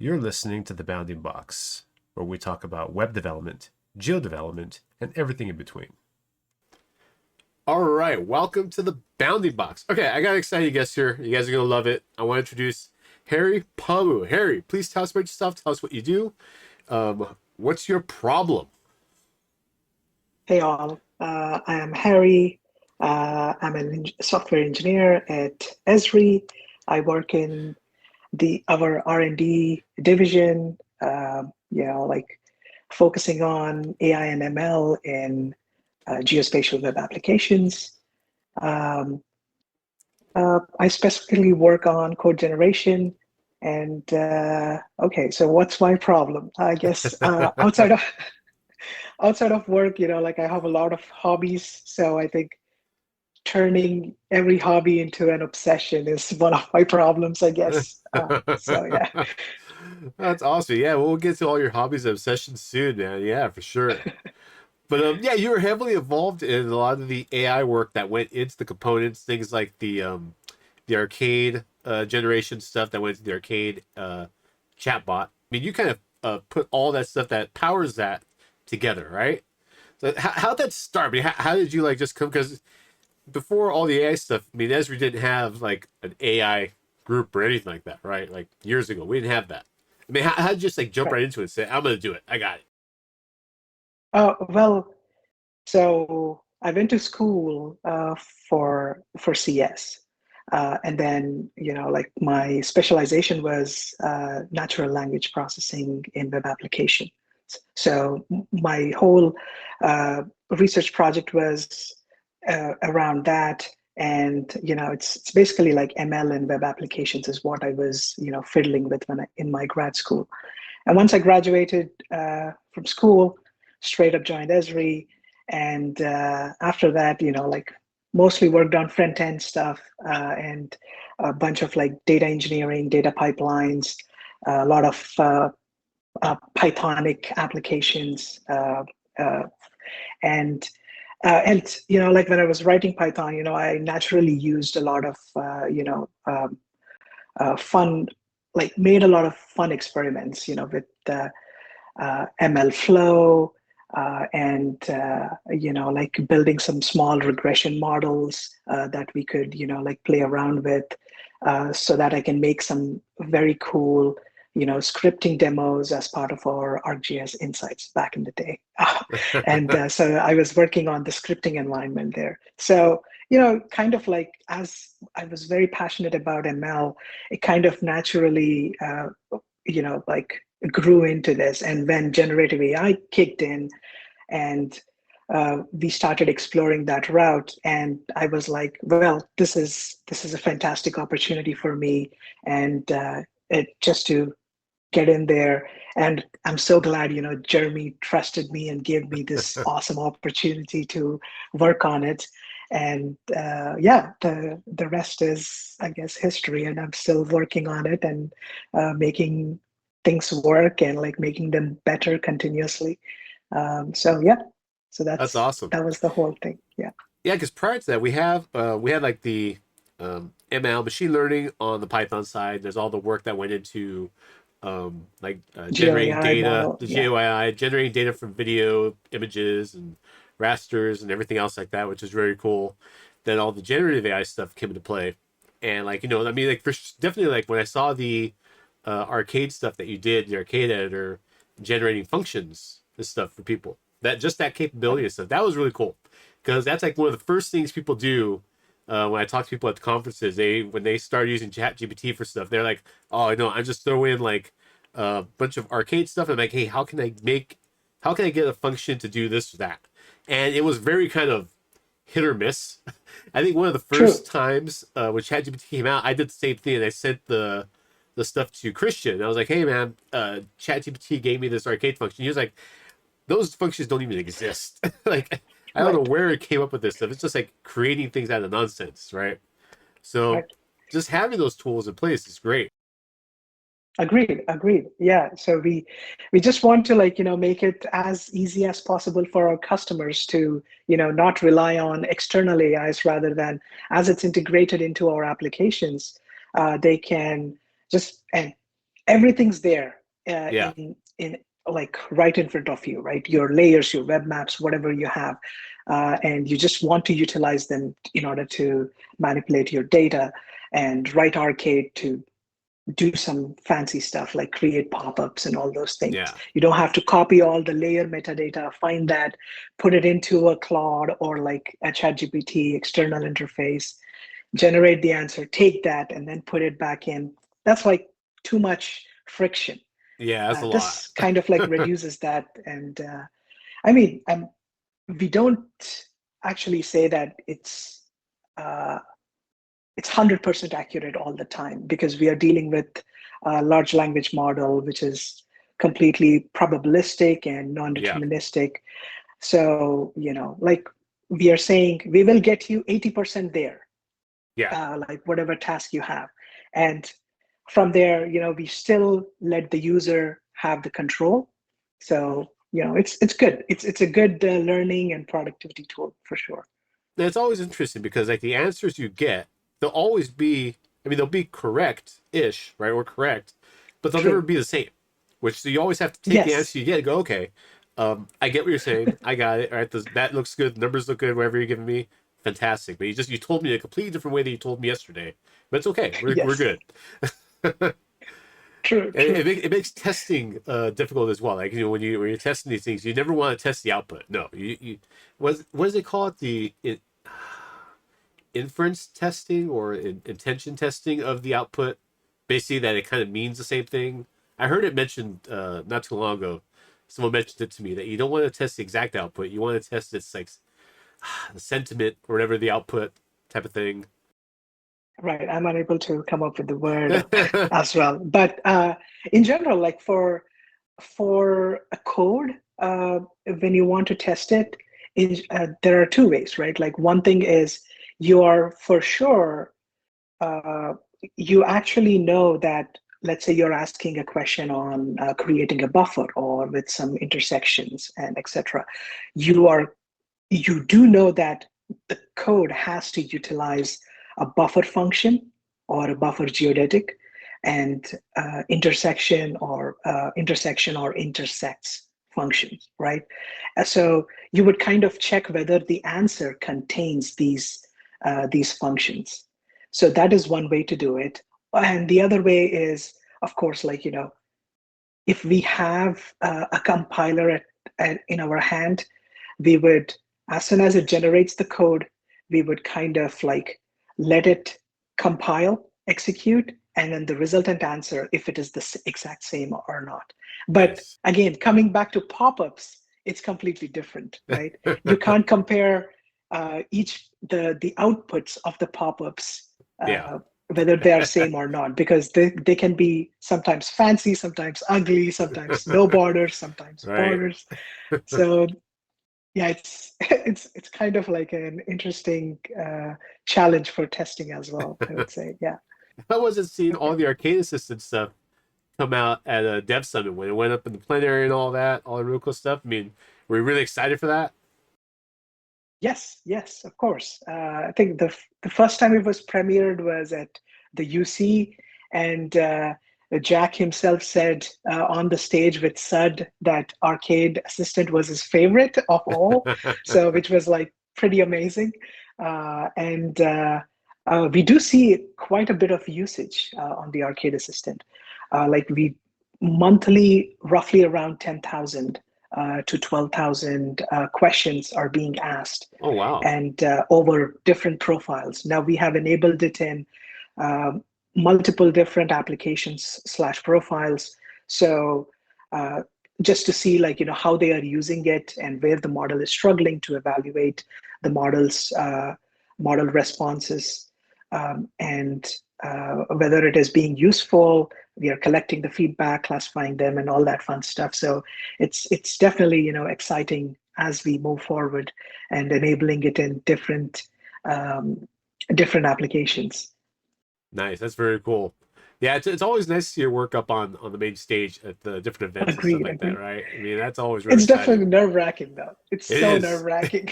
You're listening to The Bounding Box, where we talk about web development, geo development, and everything in between. All right, welcome to The Bounding Box. Okay, I got an exciting guest here. You guys are going to love it. I want to introduce Harry Pamu. Harry, please tell us about yourself. Tell us what you do. What's your problem? Hey all, I am Harry. I'm a software engineer at Esri. I work in the our R&D division, like focusing on AI and ML in geospatial web applications. Um, I specifically work on code generation. And okay, so what's my problem? I guess outside of work, like I have a lot of hobbies. So I think turning every hobby into an obsession is one of my problems, I guess. So yeah. That's awesome. Yeah, we'll get to all your hobbies and obsessions soon, man. Yeah, for sure. But yeah, you were heavily involved in a lot of the AI work that went into the components, things like the arcade generation stuff that went into the arcade chatbot. I mean, you kind of put all that stuff that powers that together, right? So how'd that start? I mean, how did you like just come? Because before all the AI stuff, I mean, Esri didn't have like an AI group or anything like that, right? Like years ago, we didn't have that. I mean, how did you just like jump Right. right into it and say, I'm going to do it? I got it. Well, so I went to school for CS. And then, like my specialization was natural language processing in web application. So my whole research project was around that. And, it's basically like ML and web applications is what I was, fiddling with in my grad school. And once I graduated from school, straight up joined Esri. And after that, like mostly worked on front end stuff and a bunch of like data engineering, data pipelines, a lot of Pythonic applications. Uh, and like when I was writing Python, I naturally used a lot of fun, like made a lot of fun experiments, with ML flow and like building some small regression models that we could like play around with so that I can make some very cool scripting demos as part of our ArcGIS Insights back in the day. And so I was working on the scripting environment there. So kind of like as I was very passionate about ML, it kind of naturally like grew into this. And when generative AI kicked in and we started exploring that route, and I was like, well, this is a fantastic opportunity for me, and it just to get in there. And I'm so glad, Jeremy trusted me and gave me this awesome opportunity to work on it. And yeah, the rest is, I guess, history. And I'm still working on it and making things work and like making them better continuously. So yeah, so That's awesome. that was the whole thing. Yeah. Yeah, because prior to that, we had like the ML machine learning on the Python side. There's all the work that went into generating GAI data, model. the Yeah. GOI, generating data from video, images, and rasters, and everything else like that, which is very cool. Then all the generative AI stuff came into play, and like I mean, like definitely like when I saw the arcade stuff that you did, the arcade editor generating functions, this stuff for people, that capability and stuff, that was really cool because that's like one of the first things people do when I talk to people at the conferences. When they start using Chat GPT for stuff, they're like, "Oh no, I just throw in like a bunch of arcade stuff." And I'm like, "Hey, how can I get a function to do this or that?" And it was very kind of hit or miss. I think one of the True. first times when ChatGPT came out, I did the same thing, and I sent the stuff to Christian. I was like, "Hey man, ChatGPT gave me this arcade function." He was like, "Those functions don't even exist." Like, I don't know Right. where it came up with this stuff. It's just like creating things out of nonsense, right? So Right. just having those tools in place is great. Agreed, agreed. Yeah. So we just want to like, make it as easy as possible for our customers to, not rely on external AIs rather than as it's integrated into our applications, they can just and everything's there Yeah. in like right in front of you, right? Your layers, your web maps, whatever you have, and you just want to utilize them in order to manipulate your data and write Arcade to do some fancy stuff like create pop-ups and all those things. Yeah. You don't have to copy all the layer metadata, find that, put it into a Claude or like a ChatGPT external interface, generate the answer, take that, and then put it back in. That's like too much friction. Yeah, that's a lot. This kind of like reduces that. And I mean, we don't actually say that uh, it's 100% accurate all the time because we are dealing with a large language model, which is completely probabilistic and Yeah. non-deterministic. So, like we are saying, we will get you 80% there, Yeah. like whatever task you have. And from there, we still let the user have the control. So, it's good. It's a good learning and productivity tool for sure. And it's always interesting because like the answers you get, they'll always be, I mean, they'll be correct-ish, right? Or correct, but they'll never True. be the same. Which so you always have to take the Yes. answer you get and go, okay, I get what you're saying. I got it. All right, that looks good. The numbers look good. Whatever you're giving me, fantastic. But you told me a completely different way than you told me yesterday. But it's okay. We're Yes. good. True. And True. it makes testing difficult as well. Like when you're testing these things, you never want to test the output. No, you what does it call it? Inference testing or intention testing of the output. Basically, that it kind of means the same thing. I heard it mentioned not too long ago. Someone mentioned it to me that you don't want to test the exact output. You want to test its like the sentiment or whatever the output type of thing. Right. I'm unable to come up with the word as well. But in general, like for a code, when you want to test it, there are two ways, right? Like one thing is you are for sure uh, you actually know that, let's say you're asking a question on creating a buffer or with some intersections and etc. You are you do know that the code has to utilize a buffer function or a buffer geodetic and intersection or intersects functions, right? So you would kind of check whether the answer contains these functions. So that is one way to do it. And the other way is, of course, like, if we have a compiler in our hand, we would, as soon as it generates the code, we would kind of like let it compile, execute, and then the resultant answer, if it is the exact same or not. But Nice. again, coming back to pop-ups, it's completely different, right? You can't compare the outputs of the pop-ups, Yeah. whether they are same or not, because they can be sometimes fancy, sometimes ugly, sometimes no borders, sometimes Right. borders. So yeah, it's kind of like an interesting challenge for testing as well, I would say. Yeah. I wasn't seeing all the arcade assistant stuff come out at a dev summit when it went up in the plenary and all that, all the real cool stuff. I mean, were you really excited for that? Yes, yes, of course. I think the first time it was premiered was at the UC, and Jack himself said on the stage with Sud that Arcade Assistant was his favorite of all, so which was like pretty amazing. And we do see quite a bit of usage on the Arcade Assistant. Like we monthly, roughly around 10,000 to 12,000 questions are being asked Oh wow. and over different profiles. Now we have enabled it in um, multiple different applications slash profiles. So uh, just to see like, how they are using it and where the model is struggling to evaluate the model responses and whether it is being useful. We are collecting the feedback, classifying them, and all that fun stuff. So it's definitely exciting as we move forward and enabling it in um, different applications. Nice. That's very cool. Yeah, it's always nice to see your work up on the main stage at the different events and stuff Agreed, like that, agreed. right? I mean, that's always really It's exciting. definitely nerve wracking though. It's It so is. nerve wracking.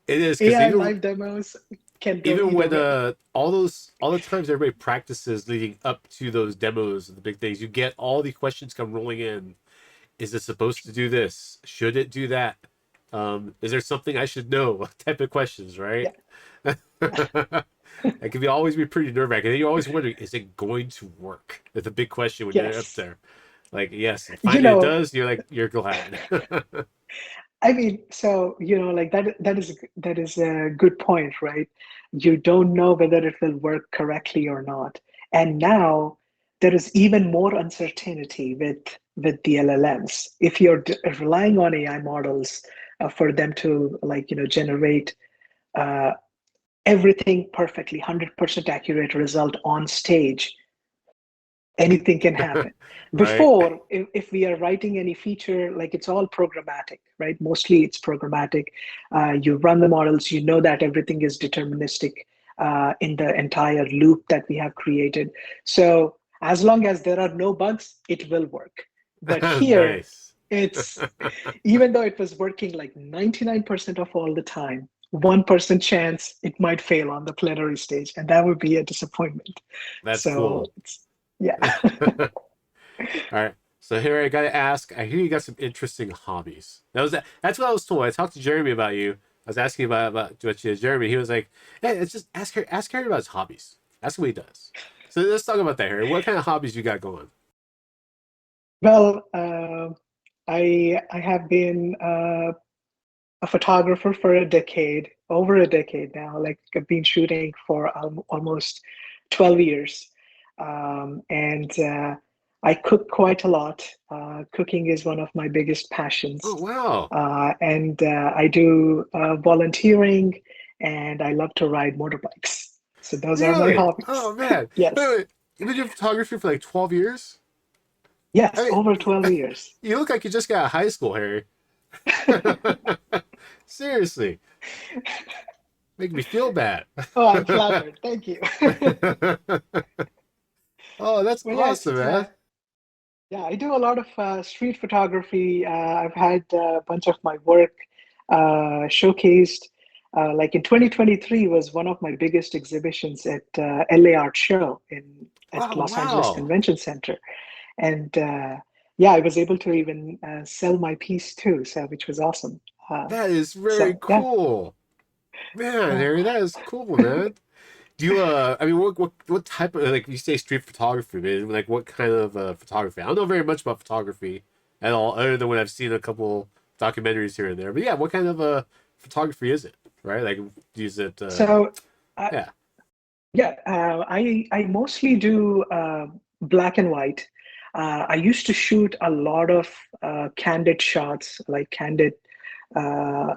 It is because AI even live demos. can go Even either when way. all the times everybody practices leading up to those demos and the big things, you get all the questions come rolling in. Is it supposed to do this? Should it do that? Is there something I should know? Type of questions, right? Yeah, yeah, It can be always be pretty nerve wracking. And then you're always wondering, is it going to work? It's a big question when you're up yes. there. Like, yes, You finally it know, does. You're like, you're glad. I mean, so like that is a good point, right? You don't know whether it will work correctly or not. And now there is even more uncertainty with the LLMs. If you're relying on AI models for them to generate uh, everything perfectly, 100% accurate result on stage, anything can happen. Right? Before, if we are writing any feature, like it's all programmatic, right? Mostly it's programmatic. You run the models, you know that everything is deterministic in the entire loop that we have created. So as long as there are no bugs, it will work. But here, Nice. it's even though it was working like 99% of all the time, 1% chance it might fail on the plenary stage, and that would be a disappointment. That's So cool. it's yeah. All right. So here I gotta ask. I hear you got some interesting hobbies. That's what I was told. I talked to Jeremy about you. I was asking about what you Jeremy. He was like, "Hey, let's just ask Harry about his hobbies. Ask him what he does." So let's talk about that, Harry. What kind of hobbies you got going? Well, I have been a photographer for a decade, over a decade now. Like I've been shooting for almost 12 years, and I cook quite a lot. Cooking is one of my biggest Oh passions, wow, and I do volunteering, and I love to ride motorbikes. So those are my really? hobbies. Oh man, wait, Yes, wait. You've been doing photography for like 12 years. yes, I over mean, 12 years. you look like you just got out of high school, Harry. Seriously, make me feel bad. Oh, I'm flattered. Thank you. Oh, that's Well, yeah, awesome, it's man. yeah, I do a lot of street photography. I've had a bunch of my work showcased. Like in 2023 was one of my biggest exhibitions at LA Art Show in at Oh Los Angeles wow, Convention Center, and yeah, I was able to even sell my piece too, so which was awesome. that is very So yeah, cool, man, yeah. Harry. That is cool, man. Do you I mean, what type of like you say street photography, man? Like what kind of photography? I don't know very much about photography at all, other than when I've seen a couple documentaries here and there. But yeah, what kind of photography is it? Right? Like, is it So uh, yeah? yeah, I mostly do black and white. I used to shoot a lot of candid shots, like candid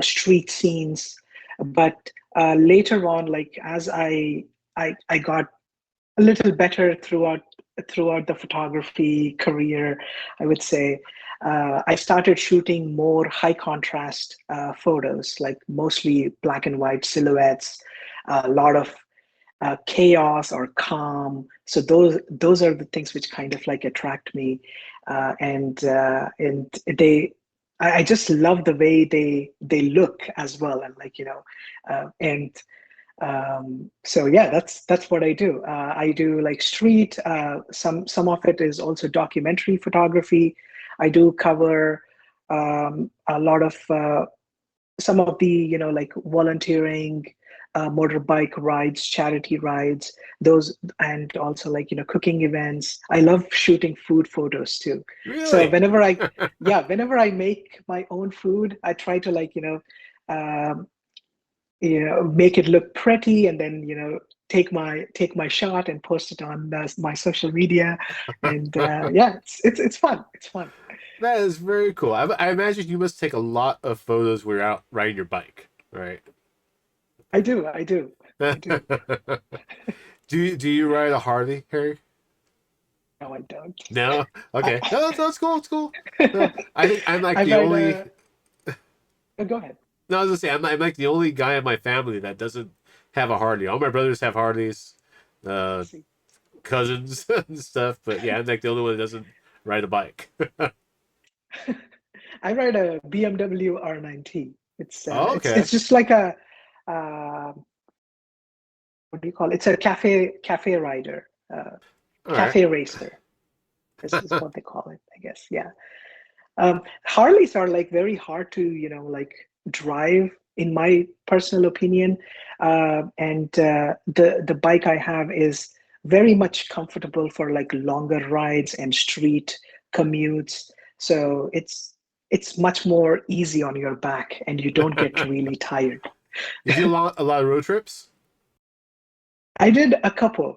street scenes. But later on, like as I got a little better throughout the photography career, I would say. I started shooting more high contrast photos, like mostly black and white silhouettes, a lot of chaos or calm. So those are the things which kind of like attract me, and they. I just love the way they look as well, and and so yeah, that's what I do. I do like street. Some of it is also documentary photography. I do cover a lot of some of the like volunteering, motorbike rides, charity rides, those, and also like cooking events. I love shooting food photos too. So Really? whenever I make my own food, I try to um, make it look pretty, and then take my shot and post it on my social media, and yeah, it's fun. It's fun. That is very cool. I imagine you must take a lot of photos when you're out riding your bike, right? I do. Do you ride a Harley, Harry? No, I don't. No. I, Okay. No, that's cool. It's cool. No, I think I'm like I the ride only. a. Oh, go ahead. No, I was gonna say I'm like the only guy in my family that doesn't have a Harley. All my brothers have Harleys, I uh, see. cousins and stuff. But yeah, I'm like the only one that doesn't ride a bike. I ride a BMW R9T. Oh, It's okay. just like a uh, what do you call it? It's a cafe rider, All right. cafe racer. This is what they call it, I guess. Yeah. Harleys are like very hard to, like drive, in my personal opinion. And the bike I have is very much comfortable for like longer rides and street commutes. So it's much more easy on your back, and you don't get really tired. You do a lot of road trips? I did a couple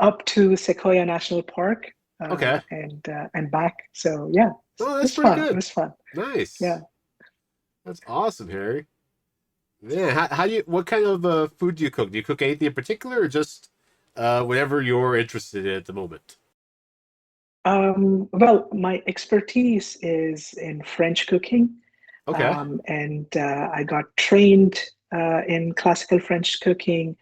up to Sequoia National Park Okay. and back. So yeah, it Oh, that's was pretty fun. It good. was fun. Yeah. Nice. That's awesome, Harry. Yeah. How do you? What kind of food do you cook? Do you cook anything in particular, or just whatever you're interested in at the moment? Well, my expertise is in French cooking, Okay. and I got trained in classical French cooking,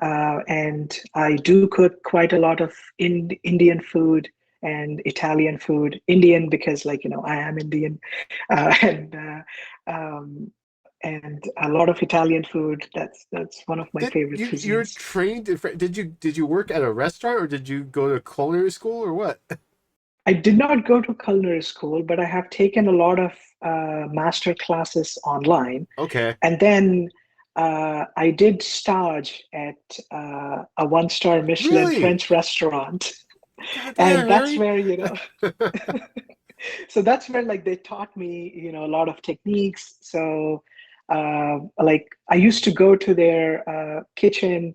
and I do cook quite a lot of Indian food and Italian food. Indian because, like, I am Indian, uh, and uh, um, and a lot of Italian food. That's one of my Did favorite you're cuisines. trained in did you work at a restaurant or did you go to culinary school or what? I did not go to culinary school, but I have taken a lot of master classes online. Okay. And then I did stage at a one-star Michelin Really? French restaurant. God damn, And that's Harry. where, so that's where like they taught me, a lot of techniques. So like I used to go to their kitchen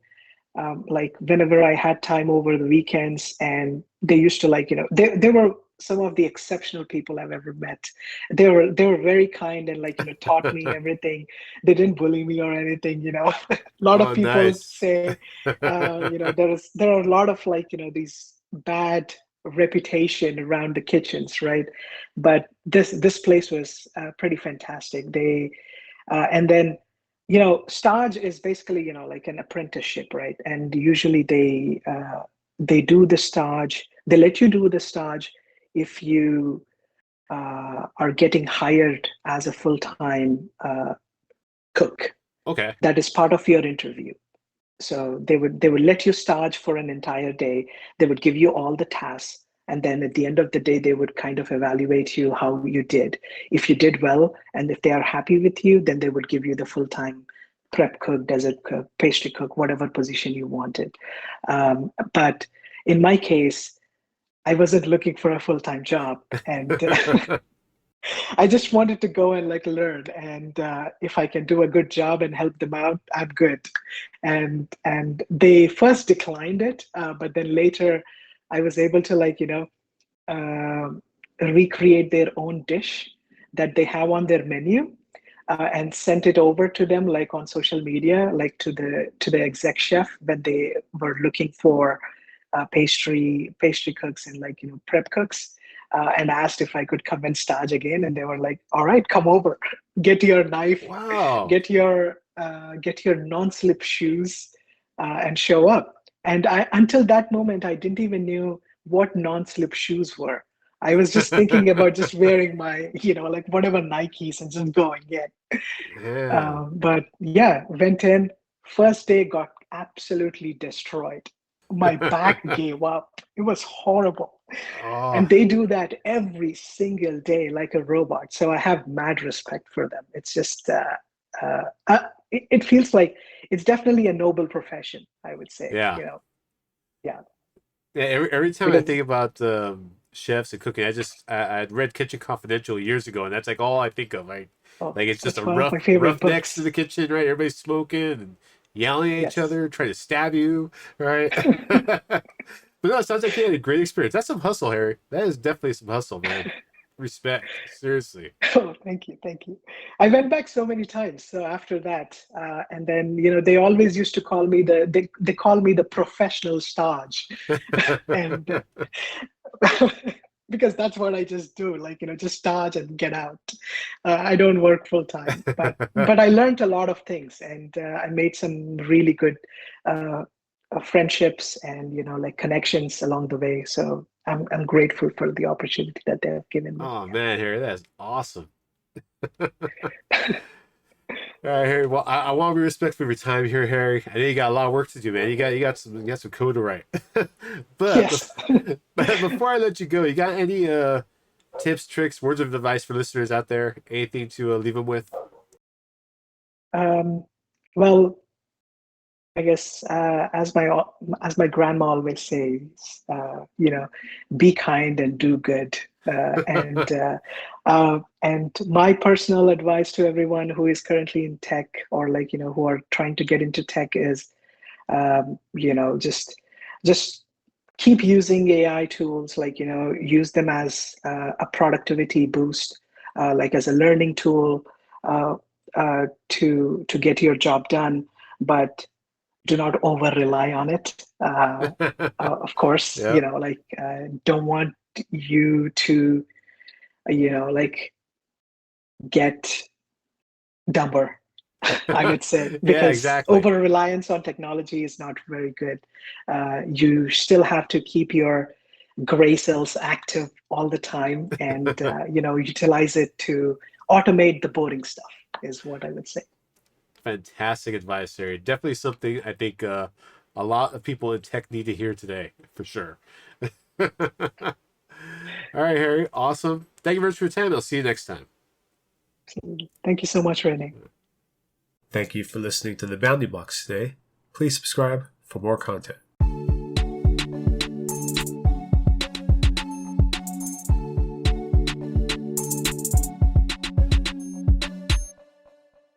like whenever I had time over the weekends, and they used to like, they were some of the exceptional people I've ever met. They were very kind and like, taught me everything. They didn't bully me or anything. A lot of Oh, people nice. say, there are a lot of like, these bad reputation around the kitchens, right? But this place was pretty fantastic. And then stage is basically like an apprenticeship, right? And usually they do the stage, they let you do the stage if you are getting hired as a full-time cook. Okay. That is part of your interview. So they would let you stage for an entire day. They would give you all the tasks, and then at the end of the day, they would kind of evaluate you how you did. If you did well, and if they are happy with you, then they would give you the full-time prep cook, dessert cook, pastry cook, whatever position you wanted. But in my case, I wasn't looking for a full-time job, and I just wanted to go and like learn, and if I can do a good job and help them out, I'm good. And they first declined it, but then later, I was able to like um recreate their own dish that they have on their menu, and sent it over to them like on social media, like to the exec chef when they were looking for pastry cooks and like prep cooks, and asked if I could come and stage again, and they were like, "All right, come over, get your knife, Wow. get your non-slip shoes, and show up." And I until that moment I didn't even knew what non-slip shoes were. I was just thinking about just wearing my, like whatever Nikes and just going in. Yeah. But yeah, went in. First day got absolutely destroyed. My back gave up. It was horrible. Oh, And they do that every single day like a robot. So I have mad respect for them. It's just, it feels like it's definitely a noble profession, I would say, yeah. yeah, Yeah, every time I because, think about chefs and cooking, I'd read Kitchen Confidential years ago, and that's like all I think of. oh, Like it's just a that's one of rough my favorite roughnecks to books. the kitchen, right? Everybody's smoking and yelling at each Yes. other, trying to stab you, right? But no, it sounds like you had a great experience. That's some hustle, Harry. That is definitely some hustle, man. Respect, seriously. Oh, thank you, thank you. I went back so many times. So after that, and then they always used to call me they call me the professional stage, and because that's what I just do, like just stage and get out. I don't work full time, but I learned a lot of things, and I made some really good uh, friendships and like connections along the way. So I'm grateful for the opportunity that they have given me. Oh man, Harry, that is awesome. All right, Harry. Well, I want to be respectful of your time here, Harry. I know you got a lot of work to do, man. You got some code to write. but, Yes. but before I let you go, you got any tips, tricks, words of advice for listeners out there? Anything to leave them with? Um, well, I guess as my grandma always says, be kind and do good. And my personal advice to everyone who is currently in tech or who are trying to get into tech is, just keep using AI tools. Use them as a productivity boost, like as a learning tool uh, to get your job done, but do not over rely on it. Of course, Yeah. don't want you to, get dumber, I would say, Yeah, because exactly. over reliance on technology is not very good. You still have to keep your gray cells active all the time and, utilize it to automate the boring stuff, is what I would say. Fantastic advice, Harry. Definitely something I think a lot of people in tech need to hear today, for sure. All right, Harry. Awesome. Thank you very much for your time. I'll see you next time. So, thank you so much, Renee. Thank you for listening to the Boundary Box today. Please subscribe for more content.